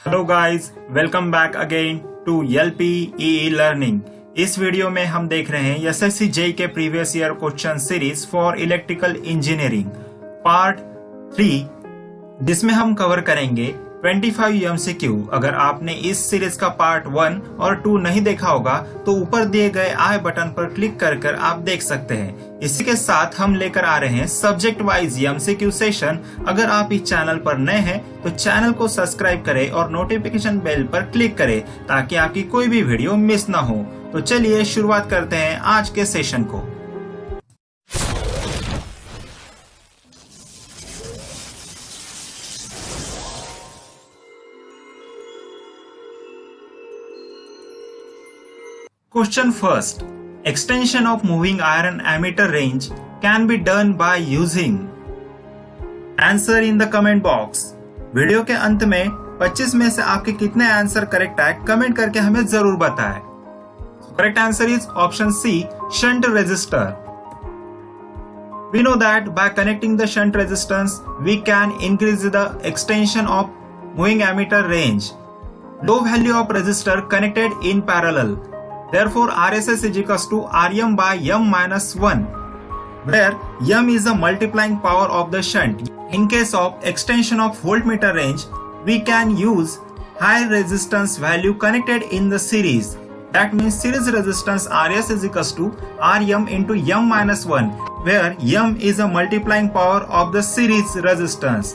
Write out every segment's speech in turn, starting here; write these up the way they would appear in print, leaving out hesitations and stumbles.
Hello guys, welcome back again to LPEE learning. इस वीडियो में हम देख रहे हैं एसएससी जेईई के previous year question series for electrical engineering part 3, जिसमें हम कवर करेंगे 25 MCQ। अगर आपने इस सीरीज का पार्ट 1 और 2 नहीं देखा होगा तो ऊपर दिए गए आई बटन पर क्लिक कर आप देख सकते हैं। इसी के साथ हम लेकर आ रहे हैं सब्जेक्ट वाइज MCQ सेशन। अगर आप इस चैनल पर नए हैं तो चैनल को सब्सक्राइब करें और नोटिफिकेशन बेल पर क्लिक करें ताकि आपकी कोई भी वीडियो मिस ना हो। तो चलिए शुरुआत करते हैं आज के सेशन को। Question first. Extension of moving iron ammeter range can be done by using. Answer in the comment box. Video के अंत में 25 में से आपके कितने आंसर करेक्ट है कमेंट करके हमें जरूर बताएं। Correct answer is option C, shunt resistor. We know that by connecting the shunt resistance, we can increase the extension of moving ammeter range. Low value of resistor connected in parallel. Therefore, RSS is equals to Rm by M minus 1, where M is the multiplying power of the shunt. In case of extension of voltmeter range, we can use high resistance value connected in the series. That means series resistance Rs is equals to Rm into M minus 1, where M is the multiplying power of the series resistance.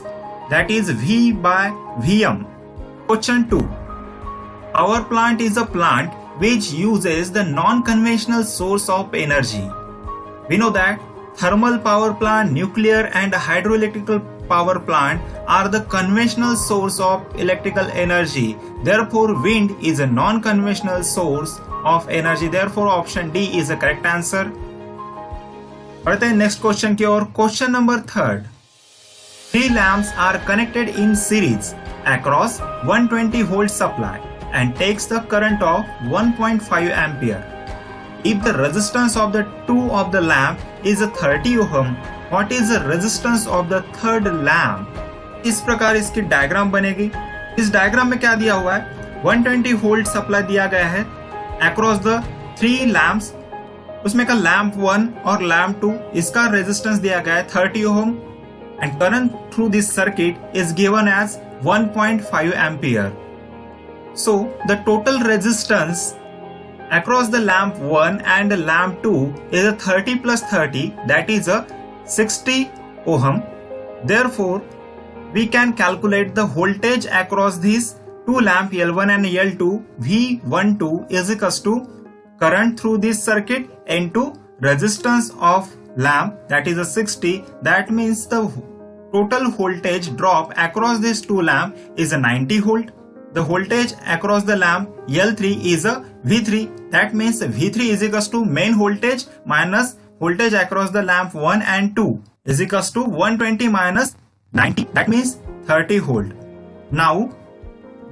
That is V by Vm. Question 2. Power plant is a plant which uses the non-conventional source of energy. We know that thermal power plant, nuclear and hydroelectrical power plant are the conventional source of electrical energy. Therefore, wind is a non-conventional source of energy. Therefore, option D is the correct answer. बढ़ते हैं next question की ओर। Question number 3. 3 lamps are connected in series across 120 volt supply and takes the current of 1.5 ampere. If the resistance of the two of the lamp is a 30 ohm, what is the resistance of the third lamp? इस प्रकार इसकी diagram बनेगी। इस diagram में क्या दिया हुआ है? 120 वोल्ट सप्लाई दिया गया है अक्रॉस द 3 लैम्प्स। उसमें का लैम्प 1 और लैम्प 2, इसका रेजिस्टेंस दिया गया है 30 ohm and current through this circuit is given as 1.5 ampere. So the total resistance across the lamp 1 and lamp 2 is a 30 plus 30, that is a 60 ohm. Therefore, we can calculate the voltage across these two lamp L1 and L2. V12 is equals to current through this circuit into resistance of lamp, that is a 60. That means the total voltage drop across these two lamp is a 90 volt. The voltage across the lamp L3 is a V3. That means V3 is equals to main voltage minus voltage across the lamp 1 and 2 is equals to 120 minus 90. That means 30 volt. Now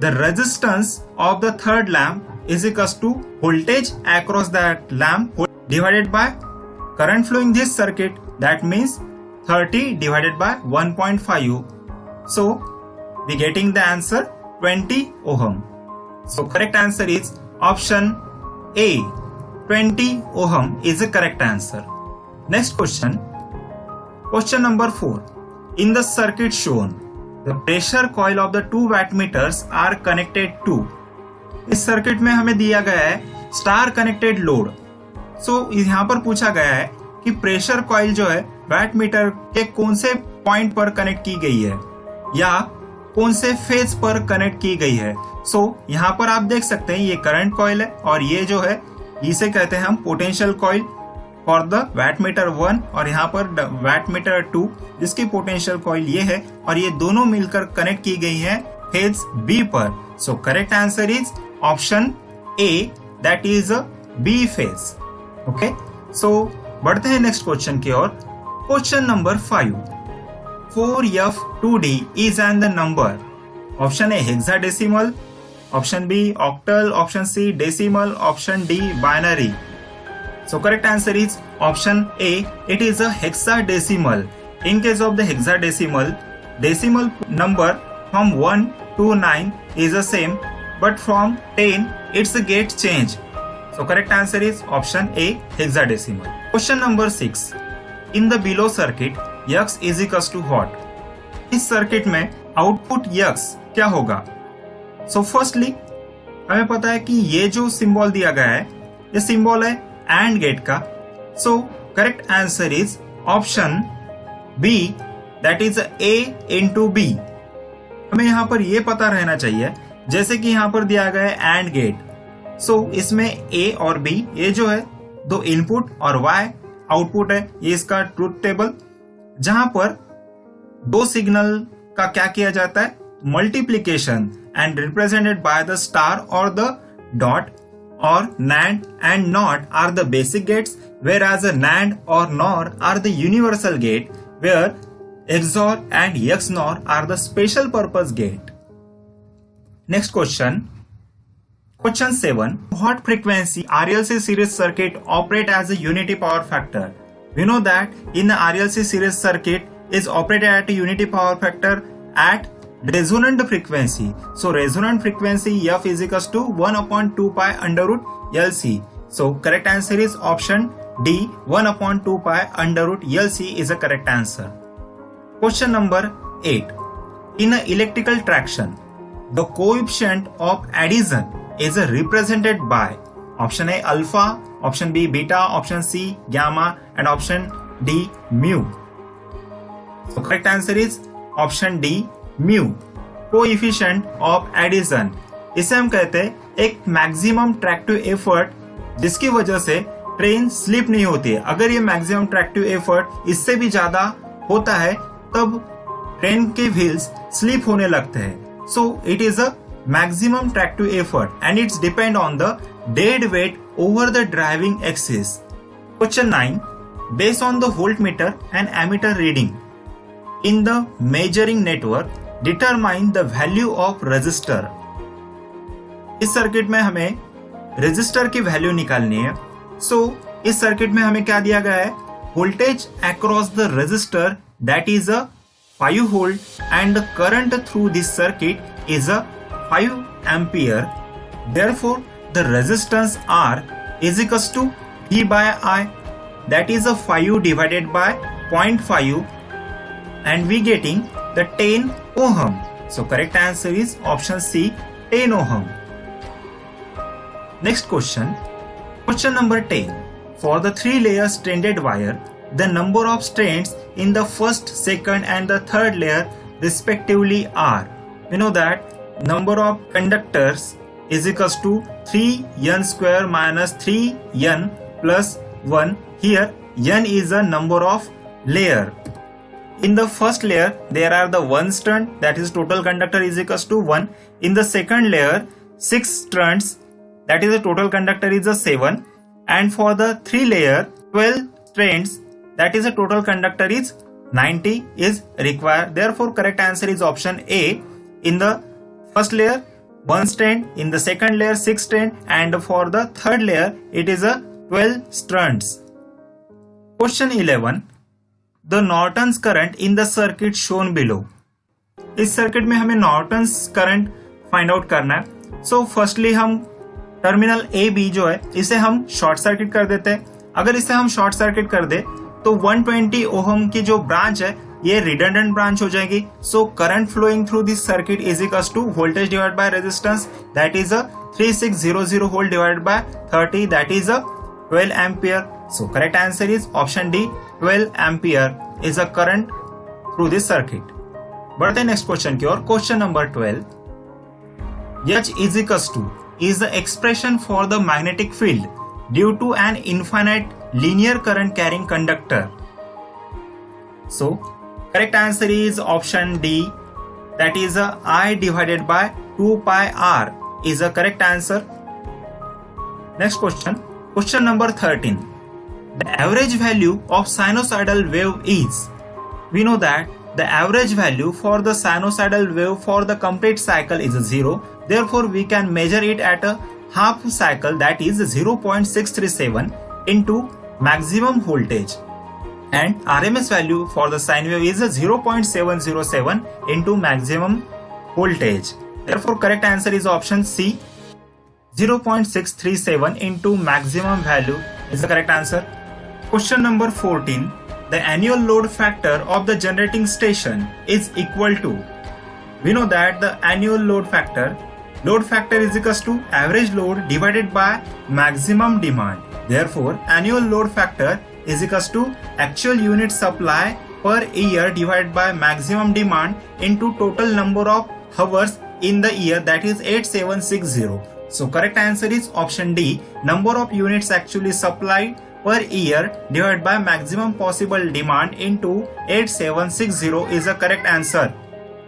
the resistance of the third lamp is equals to voltage across that lamp divided by current flowing this circuit. That means 30 divided by 1.5. So we getting the answer 20 ohm. So correct answer is option A. 20 ohm is the correct answer. Next question. Question number 4. In the circuit shown, the pressure coil of the 2 wattmeters are connected to. इस circuit में हमें दिया गया है star connected load. सो यहाँ पर पूछा गया है कि प्रेशर कॉइल जो है वाटमीटर के कौन से पॉइंट पर कनेक्ट की गई है या कौन से फेज पर कनेक्ट की गई है। सो यहाँ पर आप देख सकते हैं ये करंट कॉइल है और ये जो है इसे कहते हैं हम potential coil for the wattmeter 1 और यहाँ पर वाटमीटर 2 जिसकी पोटेंशियल कॉइल ये है और ये दोनों मिलकर कनेक्ट की गई है फेज बी पर। So correct answer is option A, that is B phase. Okay, so बढ़ते हैं नेक्स्ट क्वेश्चन की ओर। Question number 5. 4F2D is an the number. Option A hexadecimal, option B octal, option C decimal, option D binary. So correct answer is option A. It is a hexadecimal. In case of the hexadecimal, decimal number from 1 to 9 is the same, but from 10 its gate change. So correct answer is option A, hexadecimal. Question number 6. In the below circuit, x is equals to what? इस circuit में output x क्या होगा? So firstly हमें पता है कि ये जो सिंबल दिया गया है ये सिंबल है AND गेट का. So correct answer is option B, that is A into B. हमें यहाँ पर ये पता रहना चाहिए जैसे कि यहाँ पर दिया गया है AND गेट. सो इसमें A और B ये जो है दो इनपुट और Y आउटपुट है. ये इसका ट्रूथ टेबल जहां पर दो सिग्नल का क्या किया जाता है, multiplication and represented by the star और the dot. or NAND and NOT are the basic gates, whereas a NAND or NOR are the universal gate, where XOR and XNOR are the special purpose gate. Next question. Question 7. What frequency RLC series circuit operate as a unity power factor? We know that in the RLC series circuit is operated at a unity power factor at resonant frequency. So resonant frequency F is equals to 1 upon 2 pi under root LC. So correct answer is option D, 1 upon 2 pi under root LC is a correct answer. Question number 8. In a electrical traction, the coefficient of addition is represented by option A alpha, option B beta, option C gamma and option D mu. So correct answer is option D, mu. Coefficient of adhesion, इसे हम कहते हैं एक maximum tractive effort जिसकी वजह से train slip नहीं होती है. अगर ये मैक्सिमम ट्रैक्टिव एफर्ट इससे भी ज्यादा होता है तब ट्रेन के व्हील्स स्लिप होने लगते हैं. So it is a maximum tractive effort and it's depend on the dead weight over the driving axis. Question 9. Based on the voltmeter and ammeter reading in the measuring network, determine the value of resistor. इस circuit में हमें resistor की value निकालनी है. सो इस circuit में हमें क्या दिया गया है, voltage across the resistor that is a 5 volt and the current through this circuit is a 5 ampere. Therefore the resistance R is equals to V by I, that is a 5 divided by 0.5 and we getting the 10 ohm. So correct answer is option C, 10 ohm. Next question. Question number 10. For the 3-layer stranded wire, the number of strands in the first, second and the third layer respectively are. We know that number of conductors is equals to 3n square minus 3n plus 1. Here n is a number of layer. In the first layer, there are the 1 strand, that is total conductor is equals to 1. In the second layer, 6 strands, that is the total conductor is a 7. And for the 3 layer, 12 strands, that is the total conductor is 90 is required. Therefore, correct answer is option A. In the first layer, 1 strand. In the second layer, 6 strand. And for the third layer, it is a 12 strands. Question 11. The Norton's current in the circuit shown below. इस circuit में हमें Norton's current find out करना है. So firstly हम terminal A B जो है इसे हम शॉर्ट सर्किट कर देते हैं. अगर इसे हम शॉर्ट सर्किट कर दे तो 120 ओहम की जो ब्रांच है ये रिडंडेंट ब्रांच हो जाएगी. So current flowing through this circuit is equals to voltage divide by resistance, that is a 3600 volt divided by 30, that is a 12 ampere. So correct answer is option D, 12 ampere is a current through this circuit. बढ़ते next question की ओर. Question number 12. H is equals to is the expression for the magnetic field due to an infinite linear current carrying conductor. So correct answer is option D, that is a I divided by 2 pi R is a correct answer. Next question. Question number 13. The average value of sinusoidal wave is. We know that the average value for the sinusoidal wave for the complete cycle is 0. Therefore, we can measure it at a half cycle, that is 0.637 into maximum voltage. And RMS value for the sine wave is 0.707 into maximum voltage. Therefore, correct answer is option C. 0.637 into maximum value is the correct answer. Question number 14. The annual load factor of the generating station is equal to. We know that the annual load factor is equal to average load divided by maximum demand. Therefore, annual load factor is equal to actual unit supply per year divided by maximum demand into total number of hours in the year, that is 8760. So correct answer is option D. Number of units actually supplied per year divided by maximum possible demand into 8760 is the correct answer.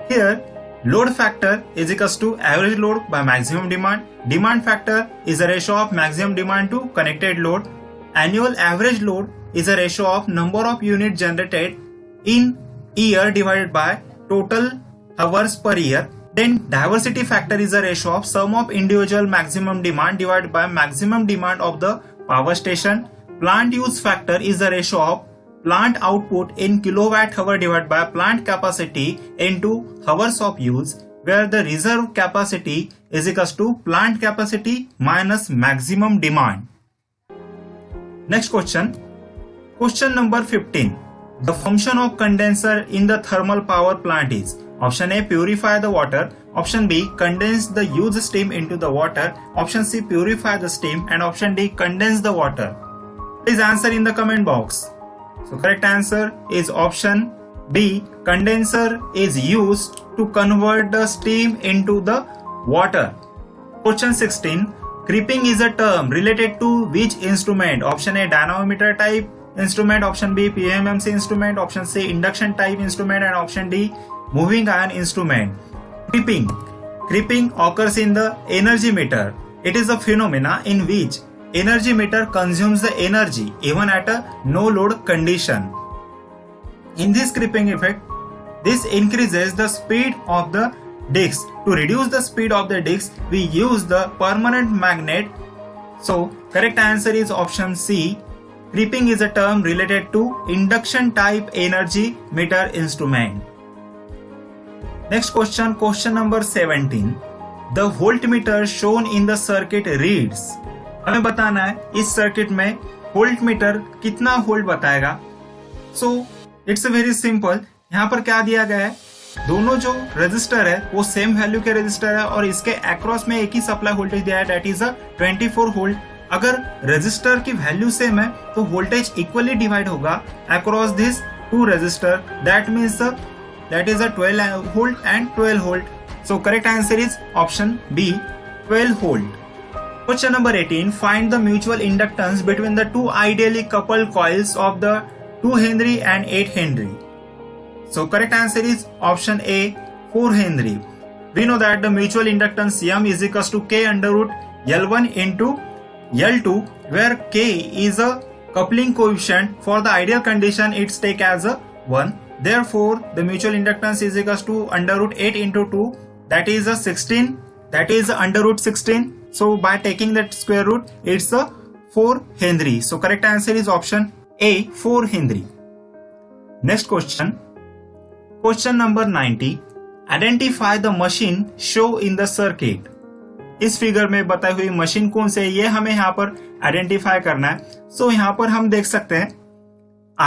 Here, load factor is equal to average load by maximum demand. Demand factor is a ratio of maximum demand to connected load. Annual average load is a ratio of number of units generated in year divided by total hours per year. Then diversity factor is a ratio of sum of individual maximum demand divided by maximum demand of the power station. Plant use factor is the ratio of plant output in kilowatt hour divided by plant capacity into hours of use, where the reserve capacity is equal to plant capacity minus maximum demand. Next question. Question number 15. The function of condenser in the thermal power plant is. Option A, purify the water. Option B, condense the used steam into the water. Option C, purify the steam. And option D, condense the water. Please answer in the comment box. So correct answer is option B. Condenser is used to convert the steam into the water. Question 16. Creeping is a term related to which instrument? Option A, dynamometer type instrument. Option B, PMMC instrument. Option C, induction type instrument. And option D, moving iron instrument. Creeping occurs in the energy meter. It is a phenomena in which energy meter consumes the energy even at a no load condition. In this creeping effect, this increases the speed of the disc. To reduce the speed of the disc, we use the permanent magnet. So correct answer is option C. Creeping is a term related to induction type energy meter instrument. Next question, question number 17. The voltmeter shown in the circuit reads. हमें बताना है इस circuit में voltmeter कितना volt बताएगा. So it's very simple. यहाँ पर क्या दिया गया है, दोनों जो रजिस्टर है वो सेम वैल्यू के रजिस्टर है और इसके अक्रॉस में एक ही सप्लाई वोल्टेज दिया है, दैट इज अ 24 वोल्ट. अगर रजिस्टर की वैल्यू सेम है तो वोल्टेज इक्वली डिवाइड होगा across this two resistor. That means that is a 12 volt and 12 volt. So correct answer is option B, 12 volt. Question number 18. Find the mutual inductance between the two ideally coupled coils of the 2 Henry and 8 Henry. So correct answer is option A, 4 Henry. We know that the mutual inductance M is equals to K under root L1 into L2, where K is a coupling coefficient. For the ideal condition, it's take as a 1. Therefore, the mutual inductance is equals to under root 8 into 2, that is a 16. That is under root 16. So by taking that square root, it's a 4 Henry. So correct answer is option A, 4 Henry. Next question. Question number 90. Identify the machine show in the circuit. इस figure में बताई हुई machine कौन से है ये हमें यहाँ पर आइडेंटिफाई करना है. सो यहाँ पर हम देख सकते हैं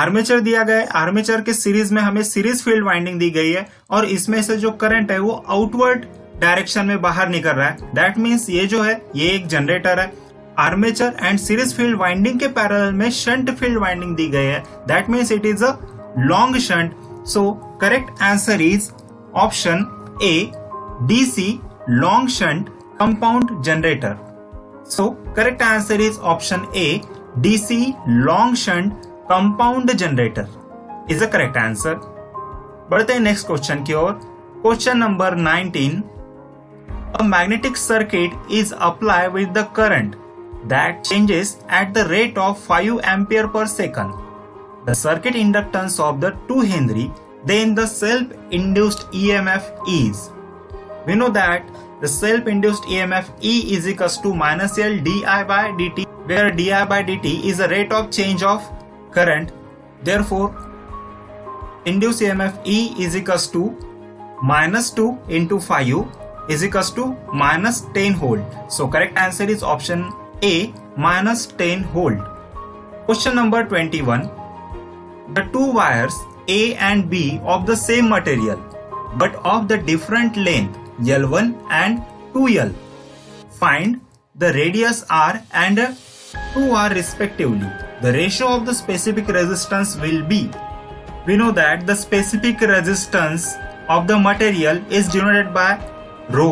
आर्मेचर दिया गया है. आर्मेचर के सीरीज में हमें सीरीज फील्ड वाइंडिंग दी गई है और इसमें से जो करंट है वो आउटवर्ड डायरेक्शन में बाहर निकल रहा है. दैट मीन्स ये जो है ये एक जनरेटर है. Armature and series field winding के पैरेलल में शंट फील्ड वाइंडिंग दी गई है. That means it is a long shunt. So correct answer is option A, DC long shunt compound generator. So correct answer is option A, DC long shunt compound generator is the correct answer. बढ़ते हैं next question की ओर. Question number 19. A magnetic circuit is applied with the current that changes at the rate of 5 ampere per second. The circuit inductance of the 2 Henry, then the self-induced EMF is. We know that the self-induced EMF E is equals to minus L di by dt, where di by dt is the rate of change of current. Therefore, induced EMF E is equals to minus 2 into 5 is equals to minus 10 volt. So correct answer is option A, minus 10 volt. Question number 21. The two wires A and B of the same material but of the different length L1 and 2L. Find the radius R and 2R respectively. The ratio of the specific resistance will be. We know that the specific resistance of the material is denoted by rho.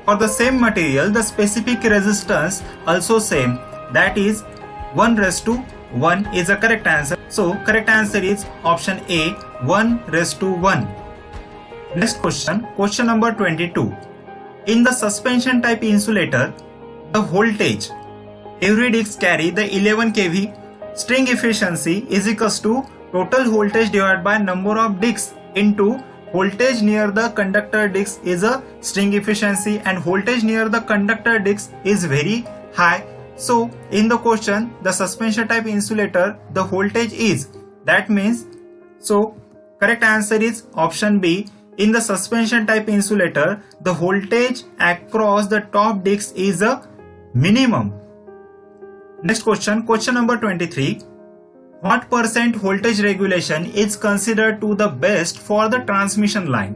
For the same material, the specific resistance also same, that is 1:1 is the correct answer. So correct answer is option A, 1:1. Next question, question number 22. In the suspension type insulator, the voltage every disc carry the 11 kV. String efficiency is equals to total voltage divided by number of discs into voltage near the conductor disc is a string efficiency, and voltage near the conductor disc is very high. So in the question, the suspension type insulator, the voltage is, that means, so correct answer is option B. In the suspension type insulator, the voltage across the top disc is a minimum. Next question, question number 23. What percent voltage regulation is considered to the best for the transmission line?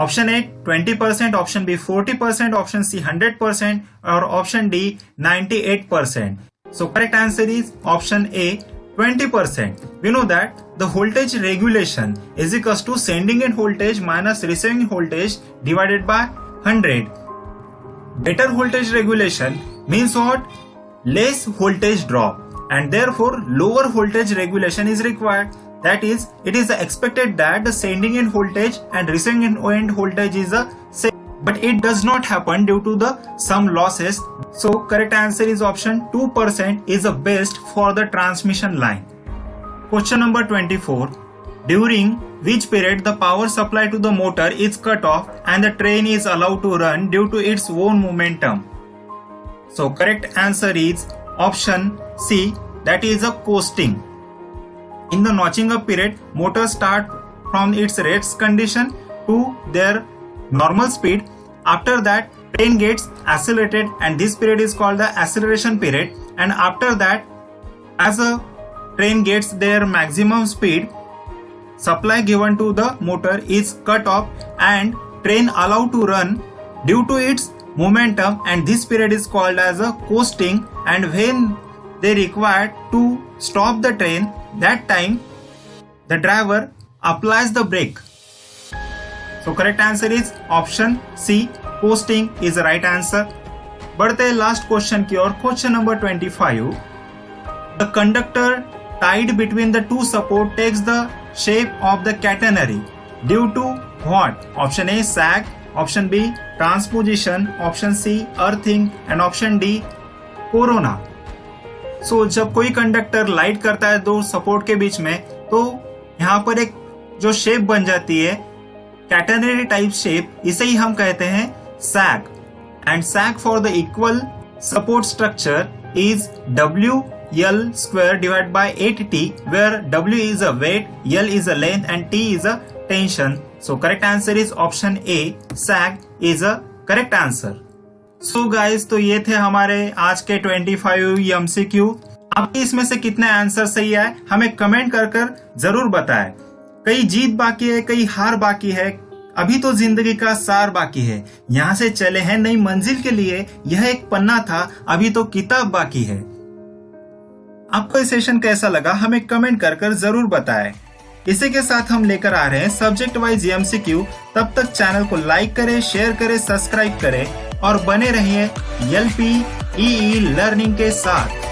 Option A 20%, option B 40%, option C 100%, or option D 98%. So correct answer is option A, 20%. We know that the voltage regulation is equals to sending end voltage minus receiving voltage divided by 100. Better voltage regulation means what? Less voltage drop, and therefore lower voltage regulation is required. That is, it is expected that the sending end voltage and receiving end voltage is the same, but it does not happen due to the some losses. So correct answer is option 2% is the best for the transmission line. Question number 24. During which period the power supply to the motor is cut off and the train is allowed to run due to its own momentum? So correct answer is option C, that is a coasting. In the notching up period, motors start from its rest condition to their normal speed. After that, train gets accelerated, and this period is called the acceleration period. And after that, as a train gets their maximum speed, supply given to the motor is cut off and train allowed to run due to its momentum, and this period is called as a coasting. And when they require to stop the train, that time the driver applies the brake. So correct answer is option C, coasting is the right answer. बढ़ते हैं last question की ओर. Question number 25. The conductor tied between the two support takes the shape of the catenary due to what? Option A, sag, option B, transposition, option C, earthing, and option D, corona. So जब कोई conductor light करता है दो support के बीच में, तो यहाँ पर एक जो शेप बन जाती है कैटेनरी टाइप शेप, इसे ही हम कहते हैं sag. And sag for the equal support structure is WL square divided by 8T, where W is a weight, L is a length, and T is a tension. So correct answer is option A, sag is a correct answer. So guys, तो ये थे हमारे आज के 25 MCQ. आपके इसमें से कितने आंसर सही आए हमें कमेंट कर जरूर बताएं. कई जीत बाकी है, कई हार बाकी है, अभी तो जिंदगी का सार बाकी है. यहाँ से चले हैं नई मंजिल के लिए, यह एक पन्ना था, अभी तो किताब बाकी है. आपको ये सेशन कैसा लगा हमें कमेंट कर जरूर बताएं. इसी के साथ हम लेकर आ रहे हैं सब्जेक्ट वाइज MCQ. तब तक चैनल को लाइक करें, शेयर करें, सब्सक्राइब करें और बने रहिए LPEE लर्निंग के साथ.